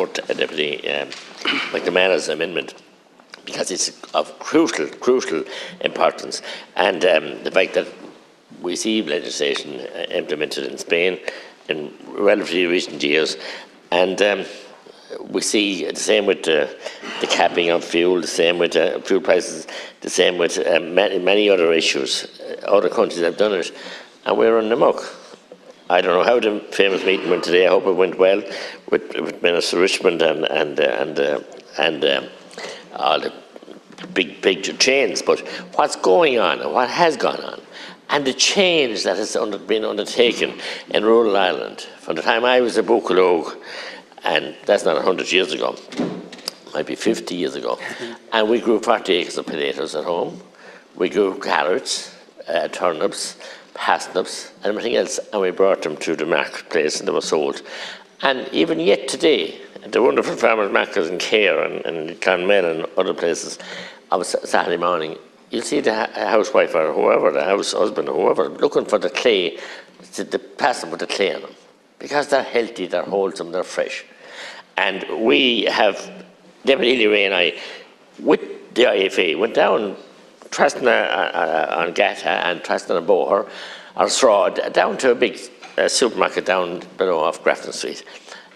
support Deputy McNamara's amendment, because it's of crucial importance. And the fact that we see legislation implemented in Spain in relatively recent years, and we see the same with the capping of fuel, the same with fuel prices, the same with many other issues. Other countries have done it, and we're on the muck. I don't know how the famous meeting went today. I hope it went well with Minister Richmond and all the big chains. But what's going on and what has gone on, and the change that has been undertaken in rural Ireland from the time I was a Bucalog, and that's not 100 years ago, might be 50 years ago, and we grew 40 acres of potatoes at home. We grew carrots, turnips, parsnips, and everything else, and we brought them to the marketplace and they were sold. And even yet today, the wonderful farmers' markets in Cahir and Clonmel and other places, on Saturday morning, you'll see the housewife or whoever, the house husband or whoever, looking for the clay, the pass them with the clay on them, because they're healthy, they're wholesome, they're fresh. And we have, Deputy Ely Ray and I, with the IFA, went down Trastana on Gata and Trastana on Boher, or Srod, down to a big supermarket down below off Grafton Street.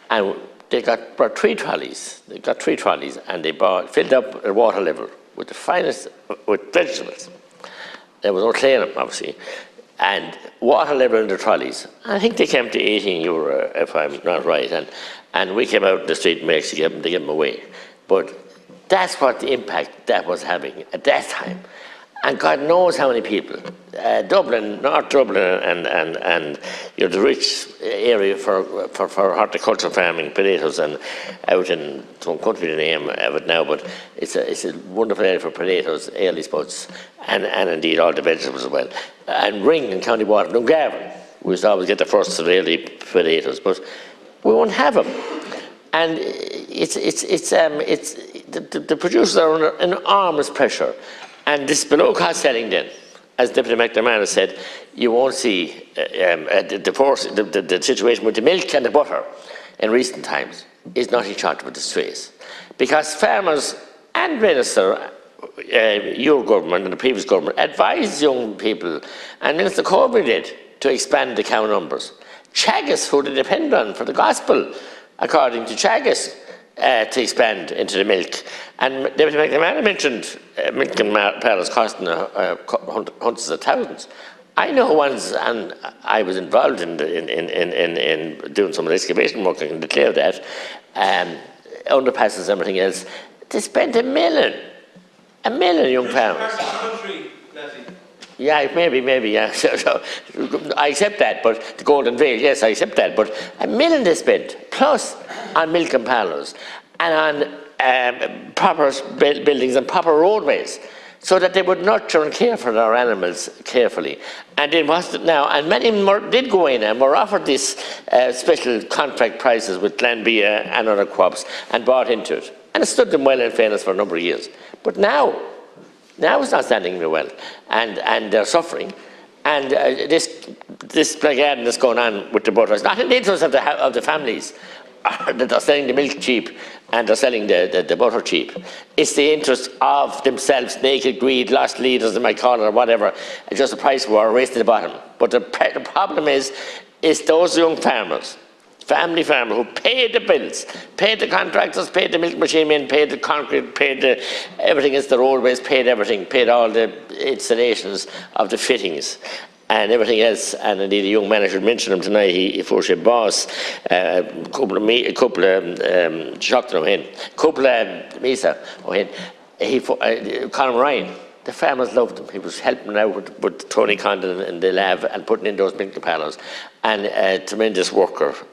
And they brought 3 trolleys. They got 3 trolleys, and they filled up at water level with the finest, with vegetables. There was no clay in them, obviously. And water level in the trolleys. I think they came to €18, if I'm not right. And we came out in the street and we actually gave them away. But that's what the impact that was having at that time. And God knows how many people. Dublin, North Dublin, and the rich area for horticultural farming, potatoes, and out in some country the name of it now, but it's a wonderful area for potatoes, early spuds, and indeed all the vegetables as well. And Ring in County Waterford, Dungarvan, we used to always get the first of the early potatoes, but we won't have them. And the producers are under enormous pressure. And this below-cost selling then, as Deputy McNamara said, you won't see the situation with the milk and the butter in recent times is nothing short of a disgrace. Because farmers and Minister, your government and the previous government, advised young people, and Minister Corbyn did, to expand the cow numbers. Teagasc, who they depend on for the gospel, according to Teagasc, to expand into the milk. And Deputy McNamara mentioned milk and parlours costing hundreds of thousands. I know ones, and I was involved in doing some of the excavation work, I can declare that, underpasses and everything else. They spent $1 million young farmers. Yeah, maybe, yeah. So I accept that, but the Golden Veil, yes, I accept that. But $1 million they spent, plus on milk and parlours, and on proper buildings and proper roadways, so that they would nurture and care for their animals carefully. And it wasn't now, and many of them did go in and were offered these special contract prices with Glanbia and other crops and bought into it. And it stood them well in fairness for a number of years. But now it's not standing very well, and they're suffering. And this plague that's going on with the butter is not in the interest of the families that are selling the milk cheap and they're selling the butter cheap. It's the interest of themselves, naked greed, lost leaders, they might call it, or whatever. It's just a price war, race to the bottom. But the problem is those young farmers, family farmer, who paid the bills, paid the contractors, paid the milk machine men, paid the concrete, paid everything, it's the roadways, paid everything, paid all the installations of the fittings and everything else. And indeed, the young man, I should mention him tonight, he forced a boss, couple of Colin Ryan. The farmers loved him. He was helping out with Tony Condon in the lab and putting in those milk parlours. And a tremendous worker from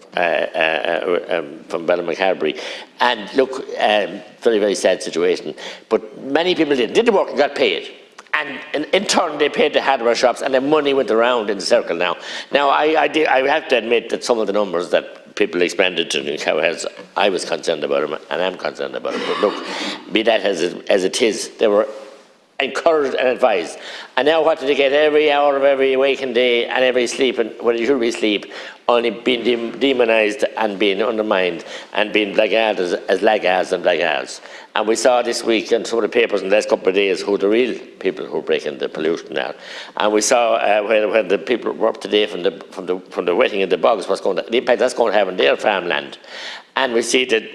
Ballymacarbery. And look, very, very sad situation. But many people did the work and got paid. And in turn, they paid the hardware shops, and the money went around in the circle now. Now, I have to admit that some of the numbers that people expended to cowheads, I was concerned about them, and I'm concerned about them. But look, be that as it is, they were encouraged and advised. And now what do they get? Every hour of every waking day and every sleep, and when it should be sleep, only being demonised and being undermined and being blackguarded as laggards and blackguards. And we saw this week in some of the papers in the last couple of days who the real people who are breaking the pollution now. And we saw when the people were up today from the wetting in the bogs, the impact that's going to have on their farmland. And we see the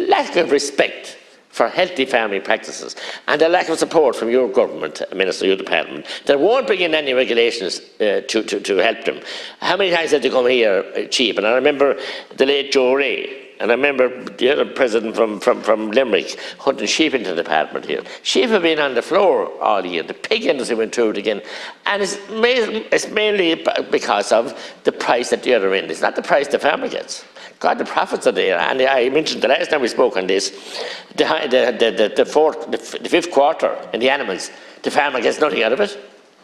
lack of respect for healthy farming practices and the lack of support from your government, Minister, your department, that won't bring in any regulations to help them. How many times have they come here cheap? And I remember the late Joe Ray, and I remember the other president from Limerick hunting sheep into the department here. Sheep have been on the floor all year. The pig industry went through it again. And it's mainly because of the price at the other end. It's not the price the farmer gets. God, the profits are there. And I mentioned the last time we spoke on this, the fifth quarter in the animals, the farmer gets nothing out of it.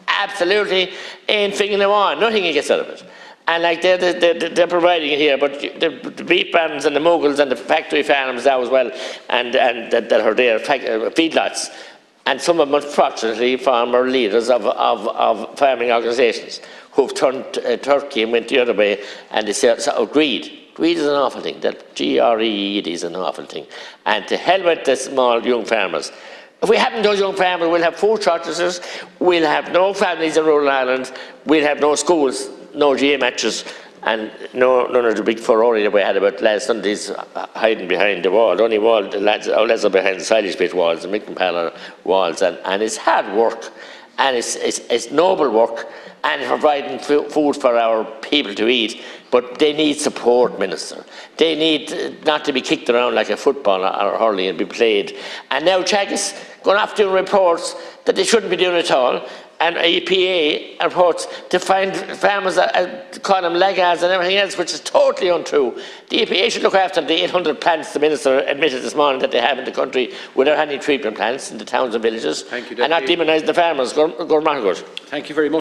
Absolutely ain't fingering them on. Nothing he gets out of it. And like they're providing it here, but the beef barns and the moguls and the factory farms now as well, and that are there, feedlots, and some of them, unfortunately, former leaders of farming organisations who've turned Turkey and went the other way, and they say, greed. Greed is an awful thing. That G-R-E-E-D is an awful thing. And to hell with the small young farmers. If we haven't those young farmers, we'll have food shortages, we'll have no families in rural Ireland, we'll have no schools, no GA matches, and none of the big furore that we had about last Sunday's hiding behind the wall. The only wall, our lads are behind the Silage Pit walls, the Mickle Parlour walls, and it's hard work, and it's noble work, and providing food for our people to eat. But they need support, Minister. They need not to be kicked around like a football or hurling and be played. And now Teagasc going off doing reports that they shouldn't be doing at all, and EPA reports to find farmers that call them laggards and everything else, which is totally untrue. The EPA should look after the 800 plants the Minister admitted this morning that they have in the country without any treatment plants in the towns and villages, and not demonise the farmers. Thank you very much.